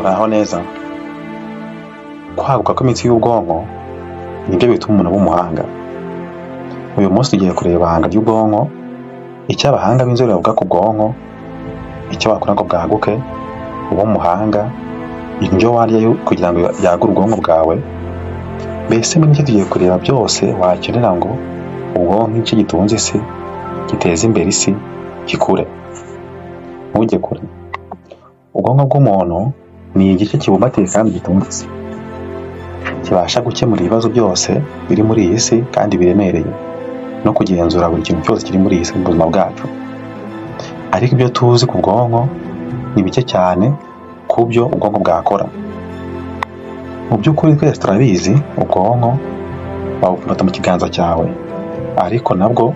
Uraho neza. Kwaguka kw'imitsi y'ubwonko nibyo bituma umuntu aba umuhanga. Uyu munsi tugiye kureba ibanga ry'ubwonko, icyo abahanga b'inzobere bavuga ku bwonko, icyo wakora ngo bwaguke, ube umuhanga, indyo warya kugira ngo yagure ubwonko bwawe. Mbese muri icyo tugiye kureba byose wakenera ngo ubwonko nk'icyo gitunze isi, giteza imbere isi, gikure. Ntujye kure. Ubwonko bw'umuntu ni igice kibumbatiye kandi gitunze isi. Kibasha gukemura ibibazo byose biri muri iyi si kandi biremereye, no kugenzura buri kintu cyose kiri muri iyi si mu buzima bwacu. Ariko ibyo tuzi ku bwonko ni bike cyane ku byo ubwonko bwakora. Mu by'ukuri twese turabizi ubwonko babufata mu kiganza cyawe, ariko nabwo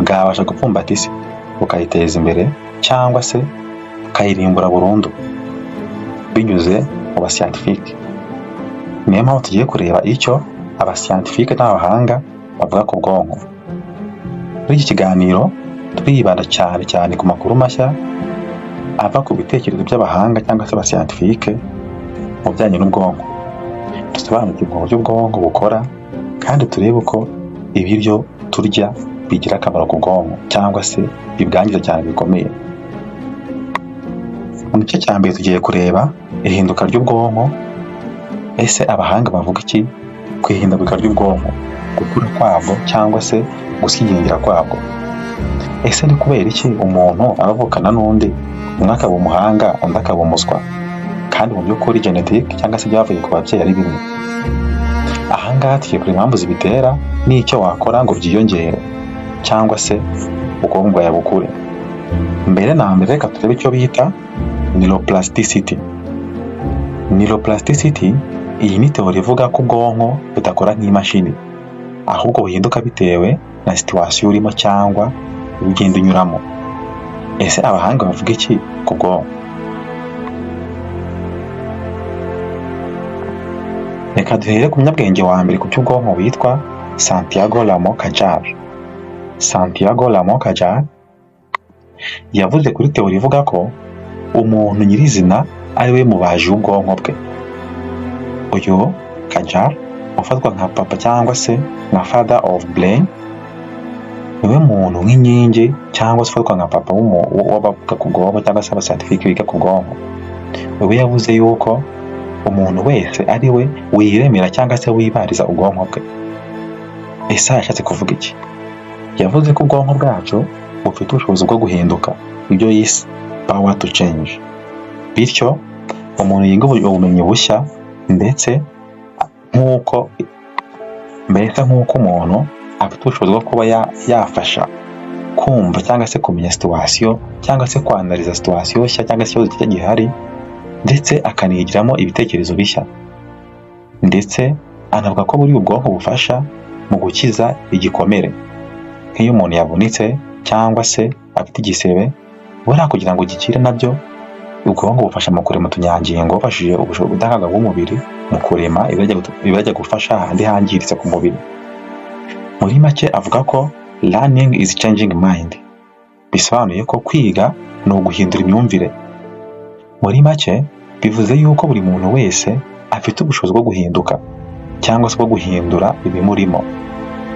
bwabasha gupfumbata isi bukayiteza imbere cyangwa se bukayirimbura burundu binyuze mu basiyantifike. Niyo mpamvu tugiye kureba icyo abasiyantifike n'abahanga bavuga ku bwonko. Muri iki kiganiro turibanda cyane ku makuru mashya ava ku bitekerezo by'abahanga cyangwa se abasiyantifike mu bijyanye n'ubwonko. Dusobanukirwe uburyo ubwonko bukora kandi turebe uko ibiryo turya bigira akamaro ku bwonko cyangwa se bibwangiza cyane bikomeye. Mu gice cya mbere tugiye kureba ihinduka ry'ubwonko. Ese abahanga bavuga iki ku ihindagurika ry'ubwonko, gukura kwabwo cyangwa se gusigingira kwabwo? Ese ni kubera iki umuntu abavukana n'undi, umwe akaba umuhanga undi akaba umuswa, kandi mu by'ukuri genetic cyangwa se byavuye ku babyeyi ari bimwe? Ahangaha tugiye kureba impamvu zibitera n'icyo wakora ngo byiyongere cyangwa se ubwonko bwawe bukure. Mbere na mbere reka turebe icyo bita neuroplasticity. Neuroplasticity, iyi ni teori ivuga ko ubwonko budakora nk'imashini, ahubwo buhinduka bitewe na situation urimo cyangwa ugenda unyuramo. Ese abahanga bavuga iki ku bwonko? Reka duhere ku munyabwenge wa mbere ku by'ubwonko witwa Santiago Ramon Cajal. Santiago Ramon Cajal yavuze kuri teori ivuga ko umuntu nyirizina ari we mubaji w'ubwonko bwe. Uyu Cajal ufatwa nka papa cyangwa se nka father of brain, niwe muntu nk'inkingi cyangwa se ufatwa nka papa w'abavuga ku bwonko cyangwa se abascientifique biga ku bwonko. Ubu yavuze yuko umuntu wese ari we wiremera cyangwa se wibariza ubwonko bwe. Ese yashatse kuvuga iki? Yavuze ko ubwonko bwacu bufite ubushobozi bwo guhinduka, ibyo yise power to change. Bityo umuntu yiga ubumenyi bushya ndetse nk'uko umuntu afite ubushobozi bwo kuba yafasha kumva cyangwa se kumenya situation cyangwa se kwanaliza situation nshya cyangwa se ikibazo gihari, ndetse akanigiramo ibitekerezo bishya. Ndetse anavuga ko buri ubwonko bufasha mu gukiza igikomere, nk'iyo umuntu yavunitse cyangwa se afite igisebe, buriya kugira ngo gikire nabyo ubwonko bufasha mu kurema utunyangingo bufashije ubudahangarwa bw'umubiri mu kurema ibajya gufasha ahandi hangiritse ku mubiri. Muri make avuga ko learning is changing mind, bisobanuye ko kwiga ni uguhindura imyumvire. Muri make bivuze yuko buri muntu wese afite ubushobozi bwo guhinduka cyangwa se bwo guhindura ibimurimo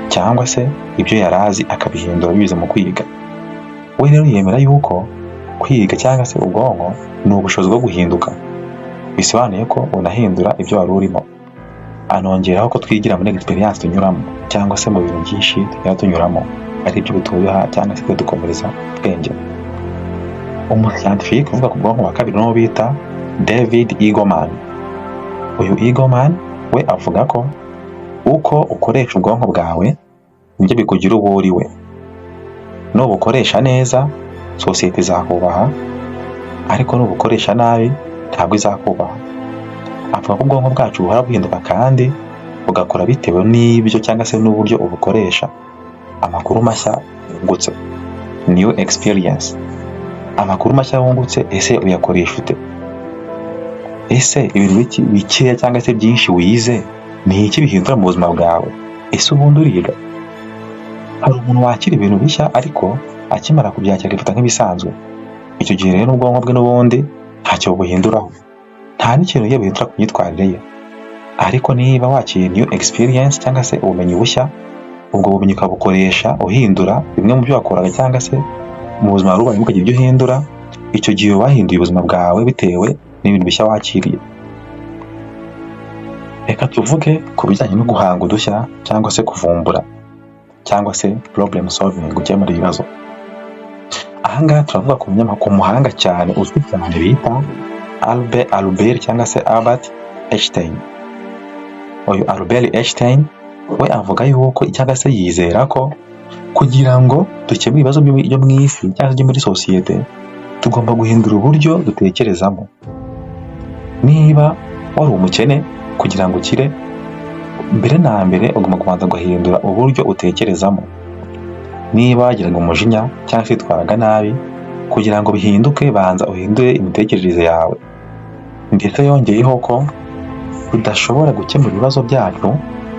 cyangwa se ibyo yarazi akabihindura binyuze mu kwiga. We rero yemera yuko kwiga cyangwa se ubwonko ni ubushobozi bwo guhinduka, bisobanuye ko unahindura ibyo wari urimo. Anongeraho ko twigira muri experience tunyuramo cyangwa se mu bintu byinshi tunyuramo, ari ibyo butuha cyangwa se dukomereza ubwenge. Umuscientifique uvuga ku bwonko wa kabiri n'uwo bita David Eagleman. Uyu Eagleman we avuga ko uko ukoresha ubwonko bwawe nibyo bikugira uwo uri we. Nubukoresha neza sosiyete izakubaha, ariko nubukoresha nabi ntabwo izakubaha. Avuga ko ubwonko bwacu buhora buhinduka kandi bugakora bitewe n'ibyo cyangwa se n'uburyo ubukoresha. Amakuru mashya wungutse, new experience. Amakuru mashya wungutse ese uyakoresha ute? Ese ibintu bikeya cyangwa se byinshi wize ni iki bihindura mu buzima bwawe? Ese ubundi uriga? Hari umuntu wakira ibintu bishya ariko akimara kubyakira agafata nk'ibisanzwe. Icyo gihe rero ubwonko bwe n'ubundi ntacyo buhinduraho. nta n'ikintu ugiye guhindura ku myitwarire ye. Ariko niba wakiriye new experience cyangwa se ubumenyi bushya, ubwo bumenyi ukabukoresha uhindura bimwe mu byo wakoraga cyangwa se mu buzima wari ubayemo ukagira ibyo uhindura, icyo gihe wahinduye ubuzima bwawe bitewe n'ibintu bishya wakiriye. Reka tuvuge ku bijyanye no guhanga udushya cyangwa se kuvumbura cyangwa se problem solving, gukemura ibibazo. Ahangaha turavuga ku muhanga cyane uzwi cyane bita Albert cyangwa se Albert Einstein. Uyu Albert Einstein we avuga yuko cyangwa se yizera ko kugira ngo dukemure ibibazo byo mu isi cyangwa se muri sosiyete, tugomba guhindura uburyo dutekerezamo. Niba wari umukene, kugira ngo ukire, mbere na mbere ugomba kubanza guhindura uburyo utekerezamo. Niba wagiraga umujinya cyangwa se witwaraga nabi, kugira ngo bihinduke banza uhindure imitekerereze yawe. Ndetse yongeyeho ko tudashobora gukemura ibibazo byacu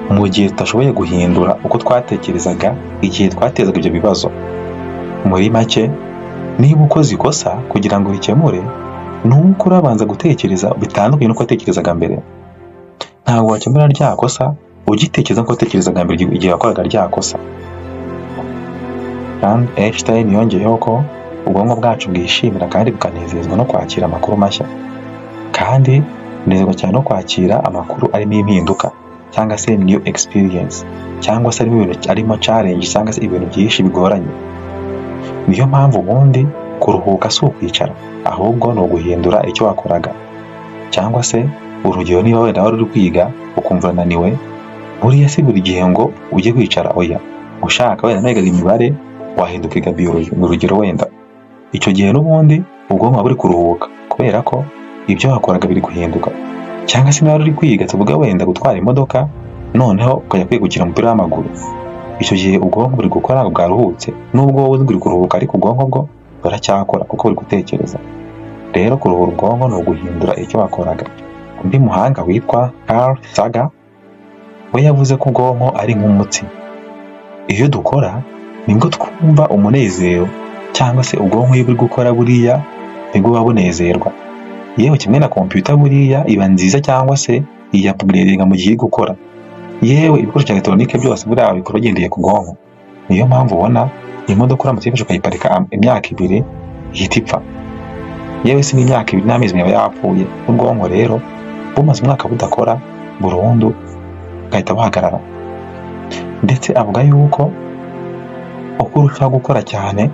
mu gihe tudashoboye guhindura uko twatekerezaga igihe twatezaga ibyo bibazo. Muri make, niba ukoze ikosa kugira ngo urikemure, ni uko urabanza gutekereza bitandukanye n'uko watekerezaga mbere. Ntabwo wakemura rya kosa ugitekereza nk'uko watekerezaga mbere igihe wakoraga rya kosa. Kandi Einstein yongeyeho ko ubwonko bwacu bwishimira kandi bukanezezwa no kwakira amakuru mashya, kandi bunezezwa cyane no kwakira amakuru arimo impinduka cyangwa se new experience, cyangwa se arimo challenge cyangwa se ibintu byinshi bigoranye. Niyo mpamvu ubundi kuruhuka si ukwicara, ahubwo ni uguhindura icyo wakoraga. Cyangwa se urugero, niba wenda wari uri kwiga ukumva unaniwe, buriya si buri gihe ngo ujye kwicara, oya. Ushaka wenda nigaga imibare, wahinduka iga biology mu rugero wenda. Icyo gihe n'ubundi ubwonko buri kuruhuka kubera ko ibyo wakoraga biri guhinduka. Cyangwa se niba uri kwiga, tuvuga wenda gutwara imodoka, noneho ukajya kwiga gukina umupira w'amaguru, icyo gihe ubwonko buri gukora bwaruhutse. Nubwo wowe uri kuruhuka, ariko ubwonko bwo buracyakora kuko buri gutekereza. Rero kuruhura ubwonko ni uguhindura icyo wakoraga. Undi muhanga witwa Carl Sagan we yavuze ko ubwonko ari nk'umutsi. Iyo dukora nibwo twumva umunezero, cyangwa se ubwonko iyo buri gukora buriya nibwo buba bunezerwa. Yewe kimwe na computer buriya iba nziza cyangwa se iya upgrading mu gihe gukora. Yewe ibikoresho bya electronique byose buriya bikora bigendeye ku bwonko. Niyo mpamvu ubona imodoka uramutse ifashe ukayiparika imyaka 2 ihita ipfa. Yewe si n'imyaka 2 n'amezi yaba yapfuye. Ubwonko rero bumaze umwaka budakora burundu gahita buhagarara. Ndetse avuga yuko uko urushaho gukora cyane,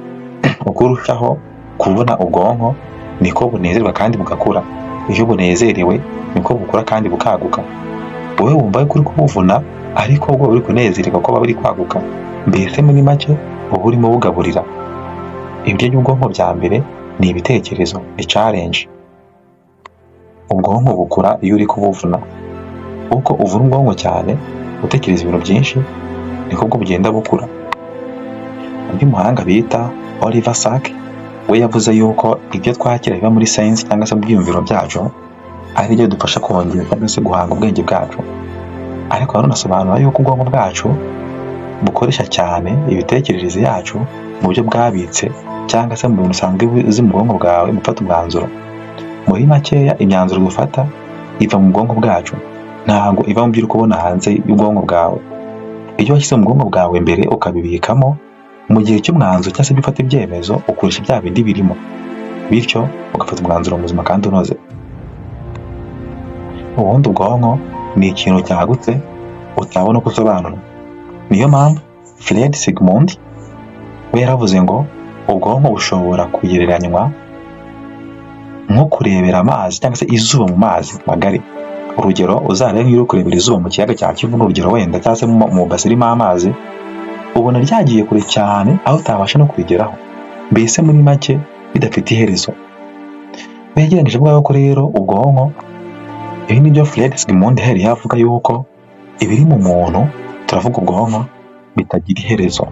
uko urushaho kubona ubwonko, niko bunezerwa kandi bugakura. Iyo bunezerewe niko bukura kandi bukaguka. Wowe wumva yuko uri kubuvuna, ariko ubwo uri kunezererwa ko bari kwaguka. Mbese muri make uba urimo bugaburira. Ibyo by'ubwonko bya mbere ni ibitekerezo, ni challenge. Ubwonko bukura iyo uri kubuvuna. Uko uvuna ubwonko cyane, utekereza ibintu byinshi, niko bwo bugenda bukura. Undi muhanga bita Oliver Sacks we yavuze yuko ibyo twakira biba muri science cyangwa se mu byiyumviro byacu ari byo dufasha kongera cyangwa se guhanga ubwenge bwacu. Ariko hanasobanura yuko ubwonko bwacu bukoresha cyane ibitekerezo yacu mu buryo bwabitse, cyangwa se mu bintu usanzwe uzi mu bwonko bwawe mufata umwanzuro. Muri makeya imyanzuro gufata iva mu bwonko bwacu, ntabwo iva mu byo uri kubona hanze y'ubwonko bwawe. Iyo washyize mu bwonko bwawe mbere ukabibikamo, mu gihe cy'umwanzuro cyangwa se bifata ibyemezo ukoresha bya bindi birimo, bityo ugafata umwanzuro muzima kandi unoze. Ubundi ubwonko ni ikintu cyagutse utabona uko usobanura. Niyo mpamvu Fred Sigmund we yaravuze ngo ubwonko bushobora kugereranywa nko kurebera amazi cyangwa se izuba mu mazi magari. Urugero, uzarebe nk'iyo uri kurebera izuba mu kiyaga cya Kivu, n'urugero wenda cyangwa se mu basi irimo amazi, ubona ryagiye kure cyane aho utabasha no kurigeraho. Mbese muri make bidafite iherezo. Begeranije bwaho ko rero ubwonko, ibi nibyo Fred Sigmund yari yavuga yuko ibiri mu muntu, turavuga ubwonko, bitagira iherezo.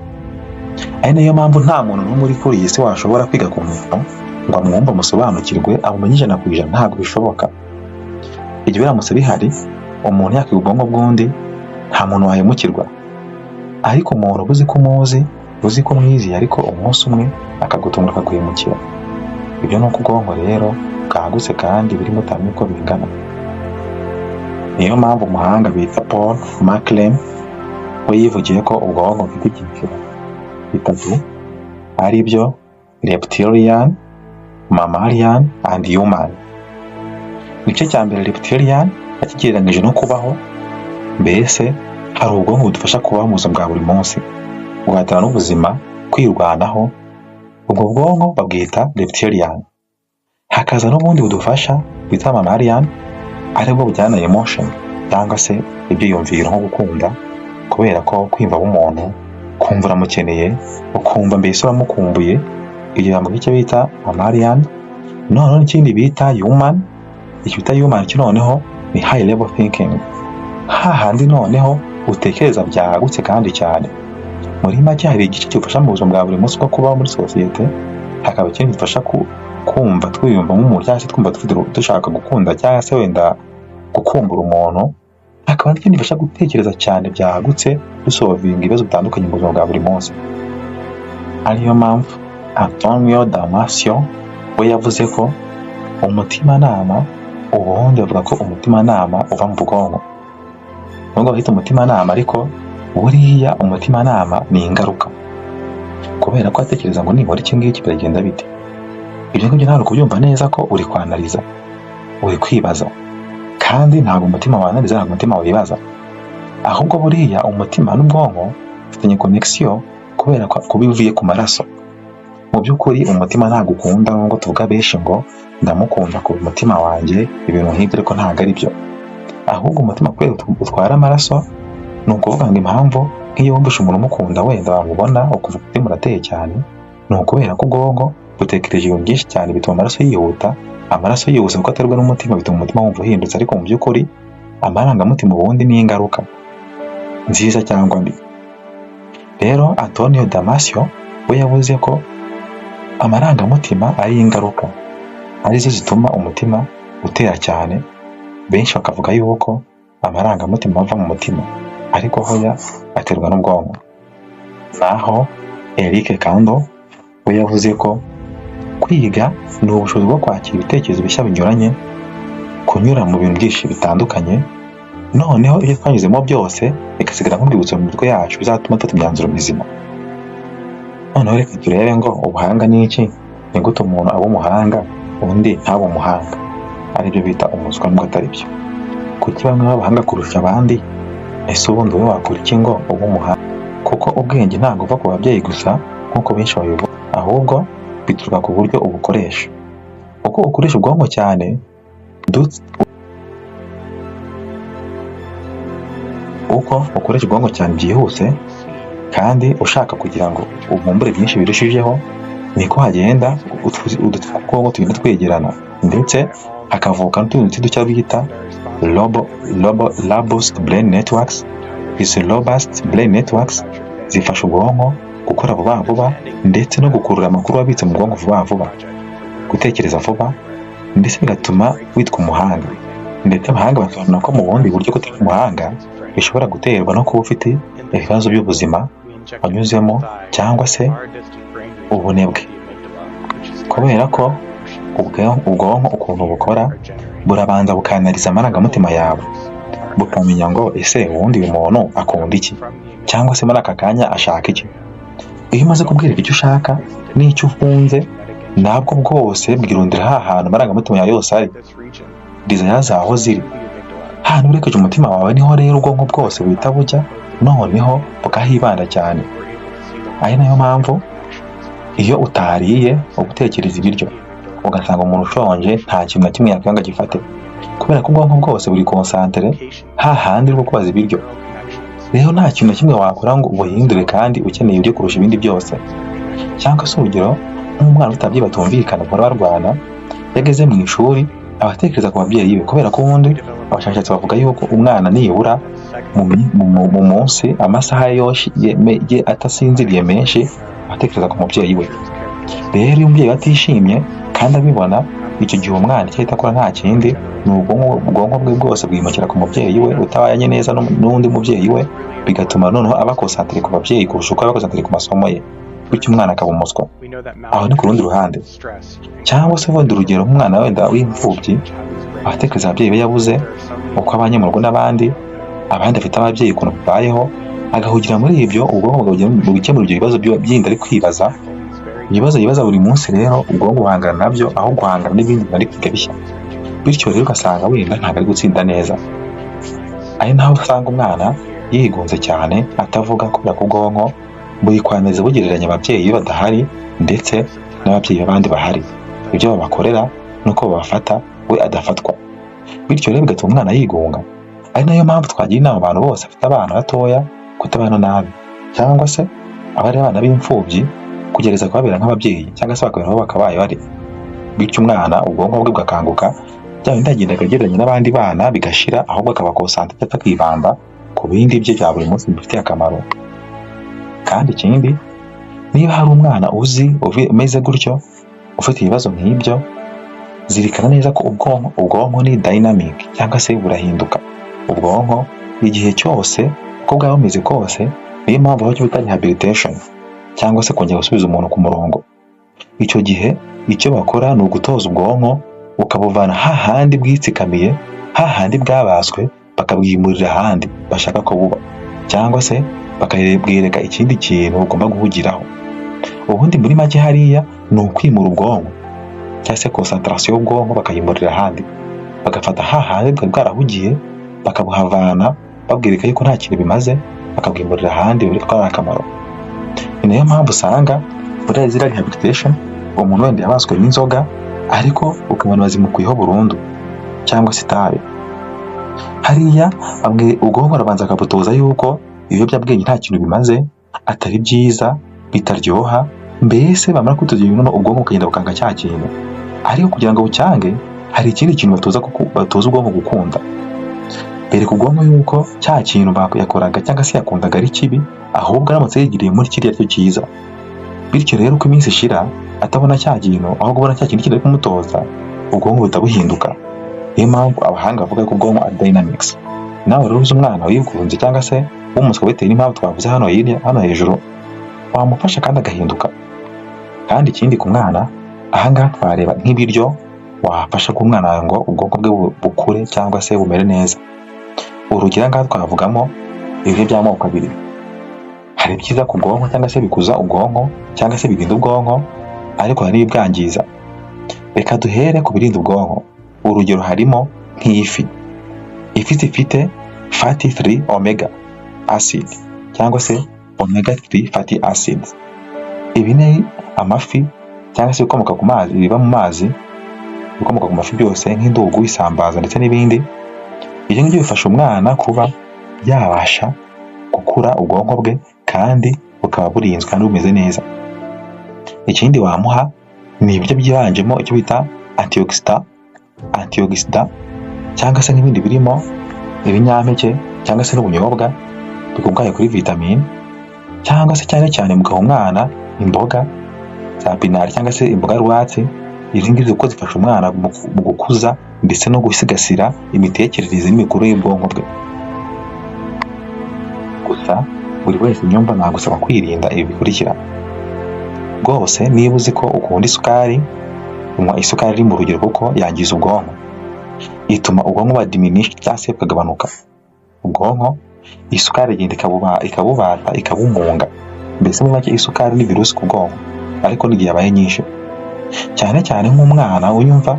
Ari nayo mpamvu nta muntu n'umwe uri kuri iyi si washobora kwiga ku muntu ngo amwumve amusobanukirwe amumenye 100%. Ntabwo bishoboka. Ibyo biramutse bihari, umuntu yakiga ubwonko bw'undi, nta muntu wahemukirwa. Ariko umuntu uzi ko umuzi, uzi ko mwizi, ariko umunsi umwe akagutunga akaguhemukira. Ibyo ni uko ubwonko rero bwagutse kandi birimo utamenya uko bingana. Niyo mpamvu umuhanga bita Paul MacLean we yivugiye ko ubwonko bufite ibyiciro bitatu ari byo reptilian, mammalian and human. Igice cya mbere reptilian akigereranyije no kubaho, mbese hari ubwonko budufasha kubaho mu buzima bwa buri munsi, guhatana n'ubuzima, kwirwanaho. Ubwo bwonko babwita reptilian. Hakaza n'ubundi budufasha bita mammalian, aribwo bujyana emotion cyangwa se ibyiyumviro nko gukunda, kubera ko kwiyumva umuntu, kumva uramukeneye, ukumva mbese uramukumbuye, ibyo bamwe icyo bita mammalian. Noneho n'ikindi bita human. Icyo bita human noneho ni high level thinking, hahandi noneho utekereza byagutse kandi cyane. Muri make hari igice cyufasha mu buzima bwa buri munsi bwo kubaho muri sosiyete, hakaba ikindi gifasha kumva twiyumva nk'umuntu cyangwa se twumva dushaka gukunda cyangwa se wenda gukumbura umuntu, hakaba n'ikindi gifasha gutekereza cyane byagutse dusolvinga ibibazo bitandukanye mu buzima bwa buri munsi. Ariyo mpamvu Antonio Damasio we yavuze ko umutimanama, ubundi bavuga ko umutimanama uva mu bwonko. Nubwo bahita umutimanama ariko buriya umutimanama ni ingaruka, kubera ko atekereza ngo nibura iki ngiki biragenda bite. Ibyo ngibyo ntabwo kubyumva neza ko uri kwanariza, uri kwibaza, kandi ntabwo umutima wanariza, ntabwo umutima wibaza, ahubwo buriya umutima n'ubwonko bifitanye connection kubera ko bivuye ku maraso. Mu by'ukuri umutima ntabwo ukunda, nubwo tuvuga benshi ngo ndamukunda ku mutima wanjye, ibintu nk'ibyo ariko ntabwo ari byo. Ahubwo umutima kubera utwara amaraso, ni ukuvuga ngo impamvu nk'iyo wumvishe umuntu umukunda wenda wamubona ukuva umutima urateye cyane, ni ukubera ko ubwonko butekereje ibintu byinshi cyane, bituma amaraso yihuta. Amaraso yihuse kuko aterwa n'umutima, bituma umutima wumva uhindutse, ariko mu by'ukuri amarangamutima ubundi ni ingaruka nziza cyangwa mbi. Rero Antonio Damasio we yavuze ko amarangamutima ari ingaruka, arizo zituma umutima utera cyane. Benshi bakavuga yuko amarangamutima ava mu mutima, ariko hoya aterwa n'ubwonko. Naho Eric Kando we yavuze ko kwiga ni ubushobozi bwo kwakira ibitekerezo bishya binyuranye, kunyura mu bintu byinshi bitandukanye, noneho ibyo twanyuzemo byose bigasigara nk'urwibutso mu mitwe yacu, bizatuma dufata imyanzuro mizima. Noneho reka turebe ngo ubuhanga ni iki, ni gute umuntu aba umuhanga undi ntabe umuhanga, aribyo bita umuswa nubwo atari byo. Kuki bamwe b'abahanga kurusha abandi? Ese ubundi wowe wakora iki ngo ube umuhanga? Kuko ubwenge ntabwo buva ku babyeyi gusa nk'uko benshi babivuga, ahubwo bituruka ku buryo ubukoresha. Uko ukoresha ubwonko cyane, uko ukoresha ubwonko cyane byihuse kandi ushaka kugira ngo uvumbure byinshi birushijeho, niko hagenda udutwonko tugenda twegerana, ndetse hakavuka n'utundi dushya bita robust brain networks. Izi robust brain networks zifasha ubwonko gukora vuba vuba, ndetse no gukurura amakuru abitse mu bwonko vuba vuba, gutekereza vuba, ndetse bigatuma witwa umuhanga. Ndetse abahanga basobanura ko mu bundi buryo kutari umuhanga bishobora guterwa no kuba ufite ibibazo by'ubuzima wanyuzemo cyangwa se ubunebwe, kubera ko ubwonko ukuntu bukora burabanza bukanariza amarangamutima yawe, bukamenya ngo ese ubundi uyu muntu akunda iki, cyangwa se muri aka kanya ashaka iki. Iyo umaze kubwira icyo ushaka n'icyo ufunze, nabwo bwose bwirundira hantu amarangamutima yawe yose ari, desire zaho ziri. Hano urekeje umutima wawe niho rero ubwonko bwose buhita bujya, noneho bukahibanda cyane. Ari nayo mpamvu iyo utariye ugutekereza ibiryo, ugasanga umuntu ushonje nta kintu na kimwe yakwanga gifate, kubera ko ubwonko bwose buri concentre hahandi rwo kubaza ibiryo. Rero nta kintu na kimwe wakora ngo ubuhindure kandi ukeneye ibyo kurusha ibindi byose. Cyangwa se urugero nk'umwana utabye batumvikana bahora barwana, yageze mu ishuri abatekereza ku babyeyi be, kubera ko ubundi abashakashatsi bavuga yuko umwana nibura mu munsi amasaha yose atasinziriye menshi atekereza ku mubyeyi we. Rero iyo umubyeyi atishimye kandi abibona, icyo gihe umwana icyo ahita akora nta kindi, ni ubwonko bwe bwose bwimukira ku mubyeyi we utabanye neza n'undi mubyeyi we, bigatuma noneho aba concentré ku babyeyi kurusha uko aba concentré ku masomo ye. bityo umwana akaba umuswa. Aho ni ku rundi ruhande. Cyangwa se wenda urugero nk'umwana wenda w'imfubyi abatekereza ababyeyi be yabuze uko abanye mu rugo n'abandi afite ababyeyi ukuntu babayeho, agahugira muri ibyo ubwonko bukajya mu gukemura ibyo bibazo byindi ari kwibaza. Ibibazo yibaza buri munsi rero ubwonko buhangana nabyo aho guhangana n'ibindi bari kwiga bishya. Bityo rero ugasanga wenda ntabwo ari gutsinda neza. Ari naho usanga umwana yigunze cyane atavuga kubera ko ubwonko buyikwaniriza bugereranya ababyeyi badahari ndetse n'ababyeyi b'abandi bahari, ibyo babakorera nuko babafata we adafatwa. Bityo rero bigatuma umwana yigunga. Ari nayo mpamvu twagira inama abantu bose bafite abana batoya kutabana nabi, cyangwa se abari abana b'imfubyi kugereza kubabera nk'ababyeyi cyangwa se bakabera aho bakabaye bari. Bityo umwana ubwonko bwe bugakanguka, bya bindi agenda akagereranya n'abandi bana bigashira, ahubwo akaba concentré akibanda ku bindi bye bya buri munsi bifitiye akamaro. Kandi ikindi, niba hari umwana uzi umeze gutyo ufite ibibazo nk'ibyo, zirikana neza ko ubwonko ni dynamic cyangwa se burahinduka. Ubwonko igihe cyose uko bwaba bumeze kose, niyo mpamvu aho bita rehabilitation cyangwa se kongera gusubiza umuntu ku murongo. Icyo gihe icyo bakora ni ugutoza ubwonko ukabuvana hahandi bwitsikamiye, hahandi bwabaswe, bakabwimurira ahandi bashaka ko buba, cyangwa se bakabwereka ikindi kintu ugomba guhugiraho. Ubundi muri make hariya ni ukwimura ubwonko cyangwa se concentration y'ubwonko bakayimurira ahandi, bagafata hahandi bwarahugiye bakabuhavana babwireka yuko nta kintu bimaze, bakabwimurira ahandi buri ko ari akamaro. Ni nayo mpamvu usanga muri ziriya rehabilitation umuntu wenda yabaswe n'inzoga ariko ukabona bazimukuyeho burundu cyangwa se itabi. Hariya bamwe ubwonko barabanza akabutoza yuko ibiyobyabwenge nta kintu bimaze, atari byiza, bitaryoha, mbese bamara kutugira ibintu ubwonko bukagenda bukanga cya kintu. Ariko kugira ngo bucyange hari ikindi kintu batoza ubwonko gukunda. Bereka ubwonko yuko cya kintu yakoraga cyangwa se yakundaga ari kibi, ahubwo aramutse yigiriye muri kiriya cyo cyiza. Bityo rero uko iminsi ishira atabona cya kintu, ahubwo ubona cya kintu kiri kumutoza, ubwonko butabuhinduka. Niyo mpamvu abahanga bavuga ko ubwonko ari dynamics. Nawe rero uzi umwana wigunze cyangwa se w'umuswa bitewe n'impamvu twavuze hano hejuru, wamufasha kandi agahinduka. Kandi ikindi ku mwana, ahangaha twareba nk'ibiryo wafasha ku mwana ngo ubwonko bwe bukure cyangwa se bumere neza. Urugero ngaha twavugamo ibiryo by'amoko abiri. Hari byiza ku bwonko cyangwa se bikuza ubwonko cyangwa se birinda ubwonko, ariko hari n'ibwangiza. Reka duhere ku birinda ubwonko. Urugero harimo nk'ifi. Ifi zifite fatty 3 omega acid cyangwa se omega 3 fatty acids. Ibi ni amafi cyangwa se ibikomoka ku mazi, biba mu mazi, ibikomoka ku mafi byose nk'indugu, isambaza ndetse n'ibindi. Ibyo ngibyo bifasha umwana kuba yabasha gukura ubwonko bwe kandi bukaba burinzwe kandi bumeze neza. Ikindi wamuha ni ibyo byibanjemo icyo bita antioxidant cyangwa se n'ibindi birimo ibinyampeke cyangwa se n'ubunyobwa bikungahaye kuri vitamine, cyangwa se cyane cyane mugaha umwana imboga za pinari cyangwa se imboga rwatsi. Izi ngizi uko zifasha umwana mu gukuza ndetse no gusigasira imitekerereze n'imikurire y'ubwonko bwe. Gusa buri wese nyumva nagusaba kwirinda ibi bikurikira. Rwose niba uzi ko ukunda isukari, unywa isukari iri mu rugero kuko yangiza ubwonko, ituma ubwonko buba diminished cyangwa se bukagabanuka. Ubwonko isukari igenda ikabubata ikabumunga. Mbese muri make isukari ni virusi ku bwonko, ariko n'igihe yabaye nyinshi. Cyane cyane nk'umwana unyumva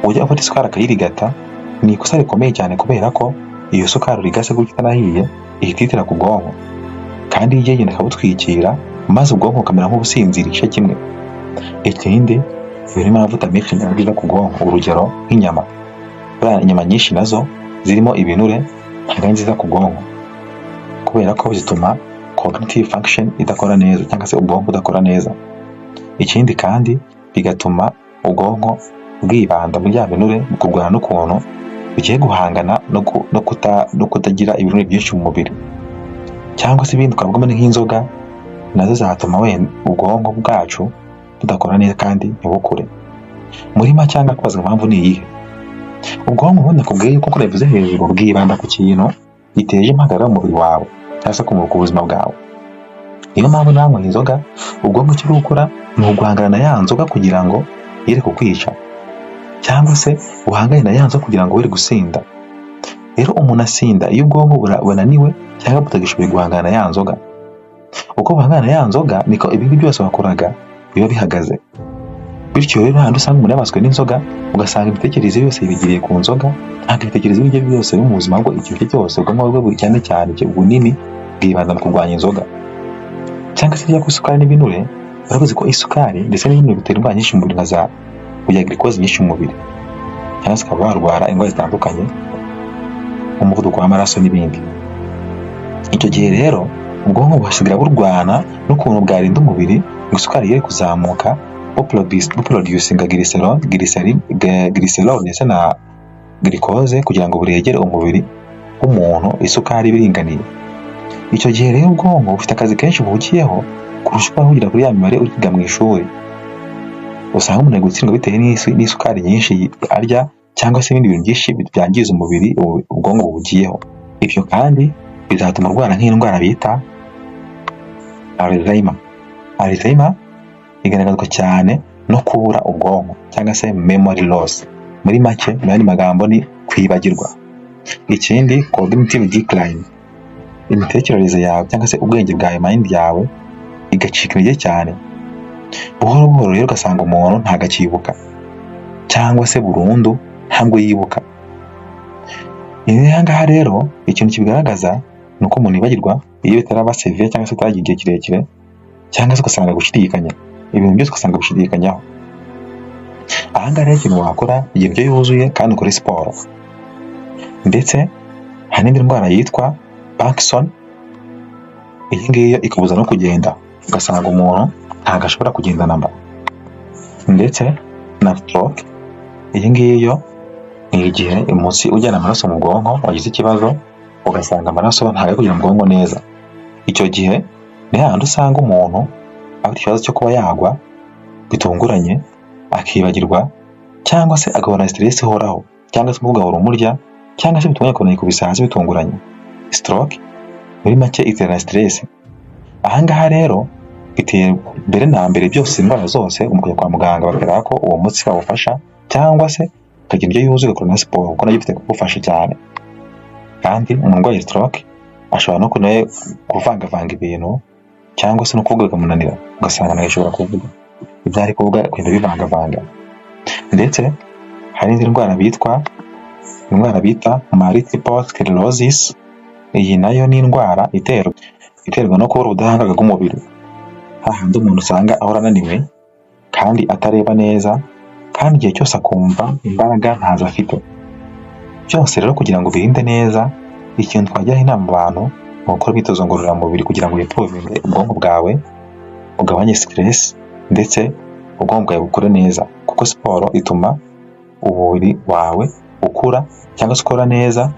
ujya ufata isukari akayirigata, ni ikosa rikomeye cyane kubera ko iyo sukari urigase gutya itanahiye ihitira ku bwonko, kandi iyo igenda ikabutwikira maze ubwonko bukamera nk'ubusinzirisha kimwe. Ikindi birimo amavuta menshi nziza ku bwonko. Urugero nk'inyama. Inyama nyinshi nazo zirimo ibinure ntabwo ari nziza ku bwonko kubera ko zituma cognitive function idakora neza cyangwa se ubwonko budakora neza. Ikindi kandi bigatuma ubwonko bwibanda muri ya binure mu kurwana n'ukuntu bugiye guhangana no kutagira ibinure byinshi mu mubiri, cyangwa se ibindi twavugamo nk'inzoga, nazo zatuma wenda ubwonko bwacu budakora neza kandi ntibukure. Muri make cyangwa kubaza impamvu ni iyihe? Ubwonko ubundi nakubwiye ko nabivuze hejuru bwibanda ku kintu giteje impagarara mu mubiri wawe cyangwa se ku buzima bwawe. Niyo mpamvu nanywa inzoga ubwonko icyo gukora ni uguhangana na ya nzoga kugira ngo yere kukwica, cyangwa se uhangane na ya nzoga kugira ngo were gusinda. Rero umuntu asinda iyo ubwonko bunaniwe cyangwa butagishoboye guhangana na ya nzoga. Uko buhangana na ya nzoga niko ibindi byose wakoraga biba bihagaze. Bityo rero handi usanga umuntu yabaswe n'inzoga ugasanga ibitekerezo byose bigiriye ku nzoga, ntabwo ibitekerezo bye byose biri mu buzima bwo ikintu cyose ubwonko bwe cyane cyane bunini bwibanza mu kurwanya inzoga. Cyangwa se ku isukari n'ibinure, baravuze ko isukari ndetse n'ibinure bitera indwara nyinshi mu mubiri nka za glucose nyinshi mu mubiri, cyangwa se ukaba warwara indwara zitandukanye umuvuduko w'amaraso n'ibindi. Icyo gihe rero ubwonko buhasigara burwana n'ukuntu bwarinda umubiri ngo isukari yere kuzamuka buproducinga glycerol ndetse na glucose kugira ngo buregere umubiri w'umuntu isukari biringaniye. Icyo gihe rero ubwonko bufite akazi kenshi buhugiyeho kurusha uko ahugira kuri ya mibare ukiga mu ishuri. Usanga umuntu ari gutsindwa bitewe n'isukari nyinshi arya cyangwa se ibindi bintu byinshi byangiza umubiri ubwonko buhugiyeho. Ibyo kandi bizatuma urwara nk'indwara bita Alzheimer igaragazwa cyane no kubura ubwonko cyangwa se memory loss. Muri make mu yandi magambo ni kwibagirwa. Ikindi cognitive decline, imitekerereze yawe cyangwa se ubwenge bwawe mind yawe igacika intege cyane. Buhoro buhoro rero ugasanga umuntu ntagakibuka cyangwa se burundu ntabwo yibuka. Ngaha rero ikintu kibigaragaza ni uko umuntu yibagirwa iyo bitaraba severe cyangwa se utagiye igihe kirekire, cyangwa se ugasanga gushidikanya ibintu byose ugasanga bishidikanyaho. Aha ngaha rero ikintu wakora igihe indyo yuzuye kandi ukore siporo. Ndetse hari n'indi ndwara yitwa Parkinson, iyi ngiyi ikabuza no kugenda ugasanga umuntu ntabwo ashobora kugenda namba. Ndetse na stroke, iyi ngiyi ni igihe umutsi ujyana amaraso mu bwonko wagize ikibazo ugasanga amaraso ntabwo ari kugera mu bwonko neza. Icyo gihe ni hahandi usanga umuntu afite ikibazo cyo kuba yagwa bitunguranye akibagirwa, cyangwa se agahora stress ihoraho, cyangwa se ugahora umurya, cyangwa se bitunguranye kubona ikubise hasi bitunguranye. Stroke muri make itera stress. Aha ngaha rero itera mbere na mbere byose indwara zose umukujya kwa muganga bakareba ko uwo mutsi wawufasha, cyangwa se ukagira indyo yuzuye ukora na siporo kuko nayo ifite kugufasha cyane. Kandi umuntu urwaye stroke ashobora no kuvangavanga ibintu, cyangwa se no kuvuga bikamunanira ugasanga ntabwo ashobora kuvuga ibyo ari kuvuga ibintu bivangavanga. Ndetse hari indi ndwara bita multiple sclerosis. Iyi nayo ni indwara iterwa no kubura ubudahangarwa bw'umubiri, hahandi umuntu usanga ahora ananiwe kandi atareba neza, kandi igihe cyose akumva imbaraga ntazo afite. Byose rero kugira ngo birinde neza, ikintu twajyaho inama abantu ni gukora imyitozo ngororamubiri kugira ngo wipuruvinge ubwonko bwawe, ugabanye stress, ndetse ubwonko bwawe bukure neza, kuko siporo ituma umubiri wawe ukura cyangwa se ukora neza,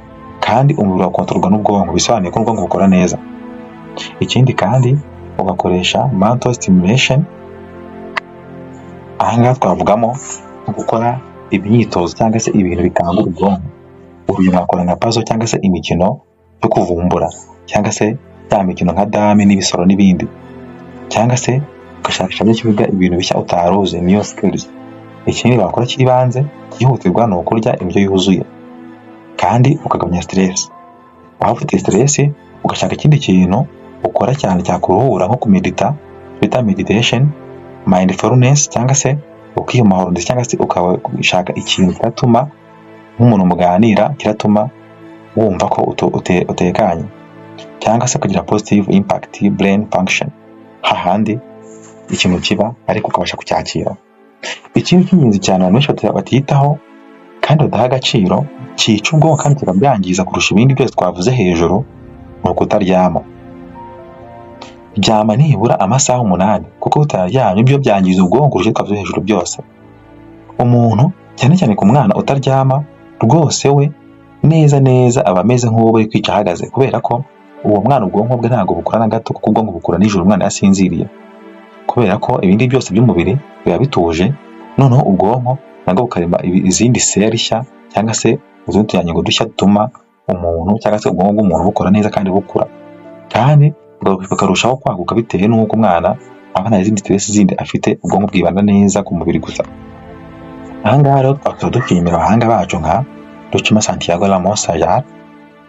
kandi umubiri wakontororwa n'ubwonko, bisobanuye ko ubwonko bukora neza. Ikindi kandi ugakoresha mental stimulation. Aha ngaha twavugamo gukora imyitozo cyangwa se ibintu bikangura ubwonko. Urugero wakora nka puzzle cyangwa se imikino yo kuvumbura, cyangwa se ya mikino nka dame n'ibisoro n'ibindi, cyangwa se ugashakisha by'ikibuga ibintu bishya utaruzi, niyo skills. Ikindi wakora cy'ibanze cyihutirwa ni ukurya indyo yuzuye kandi ukagabanya stress. Waba ufite stress ugashaka ikindi kintu ukora cyane cyakuruhura nko kumedita bita meditation, mindfulness, cyangwa se ukiyumahoro, ndetse cyangwa se ukashaka ikintu kiratuma nk'umuntu muganira kiratuma wumva ko utekanye, cyangwa se kugira positive impact brain function, hahandi ikintu kiba ariko ukabasha kucyakira. Ikintu cy'ingenzi cyane abantu benshi batitaho kandi badaha agaciro cyica ubwonko kandi kikabyangiza kurusha ibindi byose twavuze hejuru, ni ukutaryama. Ryama nibura amasaha 8, kuko utaryamye ibyo byangiza ubwonko kurusha twavuze hejuru byose. Umuntu cyane cyane ku mwana utaryama rwose we neza aba ameze nk'uwo bari kwica ahagaze, kubera ko uwo mwana ubwonko bwe ntabwo bukura na gato, kuko ubwonko bukura nijoro umwana yasinziriye, kubera ko ibindi byose by'umubiri biba bituje, noneho ubwonko nabwo bukarema izindi seri nshya cyangwa se utundi tuyangingo dushya dutuma umuntu cyangwa se ubwonko bw'umuntu bukora neza kandi bukura. Kandi bakarushaho kwaguka bitewe n'uko umwana aba nta zindi stress zindi afite, ubwonko bwibanda neza ku mubiri gusa. Ahangaha rero twakaba dushimira abahanga bacu nka Ruchima Santiago Ramos Sayar,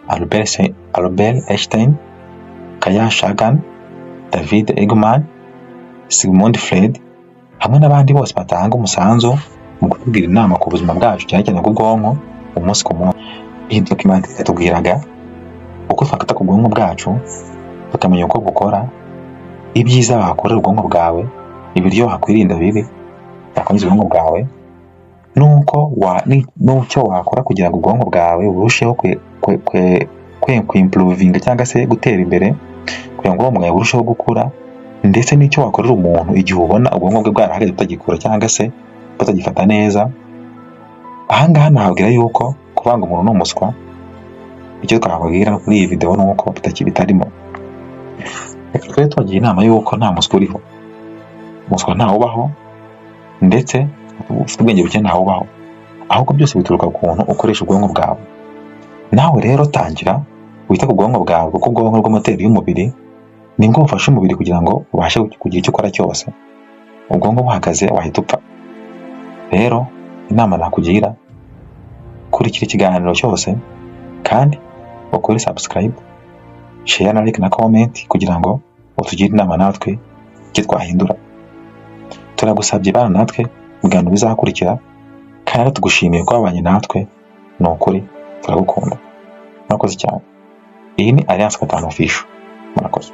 Albert Einstein, Kaya Shagan, David Eggman, Sigmund Freud hamwe n'abandi bose batanga umusanzu mu kutubwira inama ku buzima bwacu cyane cyane bw'ubwonko umunsi ku munsi. Iyi document yatubwiraga uko twakita ku bwonko bwacu, tukamenya uko bukora, ibyiza wakorera ubwonko bwawe, ibiryo wakwirinda bibi byakwangiza ubwonko bwawe, n'icyo wakora kugira ngo ubwonko bwawe burusheho improvinga cyangwa se gutera imbere kugira ngo ubwonko bwawe burusheho gukura, ndetse n'icyo wakorera umuntu igihe ubona ubwonko bwe bwarahagaze butagikura cyangwa se butagifata neza. Ahangaha nababwira yuko kuvanga umuntu n'umuswa, icyo twababwira kuri iyi video ni uko bitarimo. Reka twari tubagira inama yuko nta muswa uriho, umuswa ntawe ubaho, ndetse ufite ubwenge buke ntawe ubaho, ahubwo byose bituruka ku kuntu ukoresha ubwonko bwawe. Nawe rero tangira wita ku bwonko bwawe, kuko ubwonko bw'amoteri y'umubiri nibwo bufasha umubiri kugira ngo ubashe kugira icyo ukora cyose. Ubwonko buhagaze wahita upfa. Rero inama nakugira, kurikira ikiganiro cyose kandi ukore subscribe, share na like na comment kugira ngo utugire inama natwe icyo twahindura. Turagusabye bana natwe ibiganiro bizakurikira, kandi tugushimiye ko wabanye natwe. Ni ukuri turagukunda. Murakoze cyane. Iyi ni Alliance 5 Official. Murakoze.